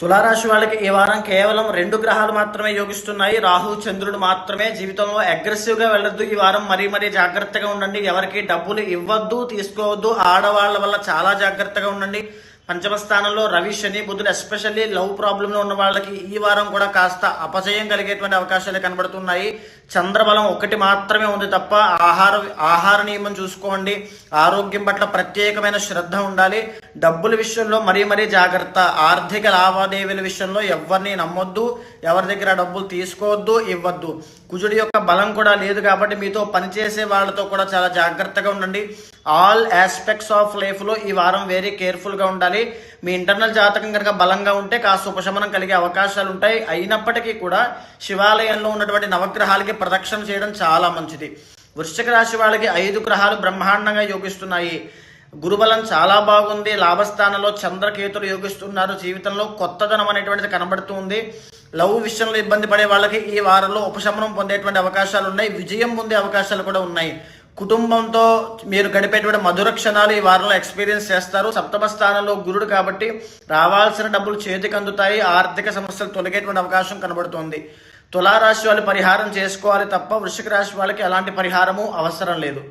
తులారాశి వాళ్ళకి ఈ వారం కేవలం 2 గ్రహాలు మాత్రమే యోగిస్తున్నాయి. రాహు చంద్రుడు మాత్రమే. జీవితంలో అగ్రెసివ్ గా వెళ్ళొద్దు. ఈ వారం మరీ జాగ్రత్తగా ఉండండి. ఎవరికి డబ్బులు ఇవ్వద్దు, తీసుకోవద్దు. ఆడవాళ్ల వల్ల చాలా జాగ్రత్తగా ఉండండి. పంచమ స్థానంలో రవి, శని, బుధుడు ఎస్పెషల్లీ లవ్ ప్రాబ్లమ్ లో ఉన్న వాళ్ళకి ఈ వారం కూడా కాస్త అపజయం కలిగేటువంటి అవకాశాలు కనబడుతున్నాయి. చంద్రబలం 1 మాత్రమే ఉంది తప్ప ఆహార నియమం చూసుకోండి. ఆరోగ్యం పట్ల ప్రత్యేకమైన శ్రద్ధ ఉండాలి. డబ్బుల విషయంలో మరీ జాగ్రత్త. ఆర్థిక లావాదేవీల విషయంలో ఎవరిని నమ్మొద్దు. ఎవరి దగ్గర డబ్బులు తీసుకోవద్దు, ఇవ్వద్దు. కుజుడి యొక్క బలం కూడా లేదు కాబట్టి మీతో పనిచేసే వాళ్ళతో కూడా చాలా జాగ్రత్తగా ఉండండి. ఆల్ ఆస్పెక్ట్స్ ఆఫ్ లైఫ్ లో ఈ వారం వెరీ కేర్ఫుల్ గా ఉండాలి. మీ ఇంటర్నల్ జాతకం కనుక బలంగా ఉంటే కాస్త ఉపశమనం కలిగే అవకాశాలు ఉంటాయి. అయినప్పటికీ కూడా శివాలయంలో ఉన్నటువంటి నవగ్రహాలకి ప్రదక్షిణ చేయడం చాలా మంచిది. వృశ్చిక రాశి వాళ్ళకి 5 గ్రహాలు బ్రహ్మాండంగా యోగిస్తున్నాయి. గురుబలం చాలా బాగుంది. లాభస్థానంలో చంద్రకేతులు యోగిస్తున్నారు. జీవితంలో కొత్తదనం అనేటువంటిది కనబడుతుంది. లవ్ విషయంలో ఇబ్బంది పడే వాళ్ళకి ఈ వారంలో ఉపశమనం పొందేటువంటి అవకాశాలు ఉన్నాయి. విజయం పొందే అవకాశాలు కూడా ఉన్నాయి. కుటుంబంతో మీరు గడిపేటువంటి మధుర క్షణాలు ఈ వారంలో ఎక్స్పీరియన్స్ చేస్తారు. సప్తమ స్థానంలో గురుడు కాబట్టి రావాల్సిన డబ్బులు చేతికి అందుతాయి. ఆర్థిక సమస్యలు తొలగేటువంటి అవకాశం కనబడుతోంది. తులారాశి వాళ్ళు పరిహారం చేసుకోవాలి తప్ప వృశ్చిక రాశి వాళ్ళకి ఎలాంటి పరిహారము అవసరం లేదు.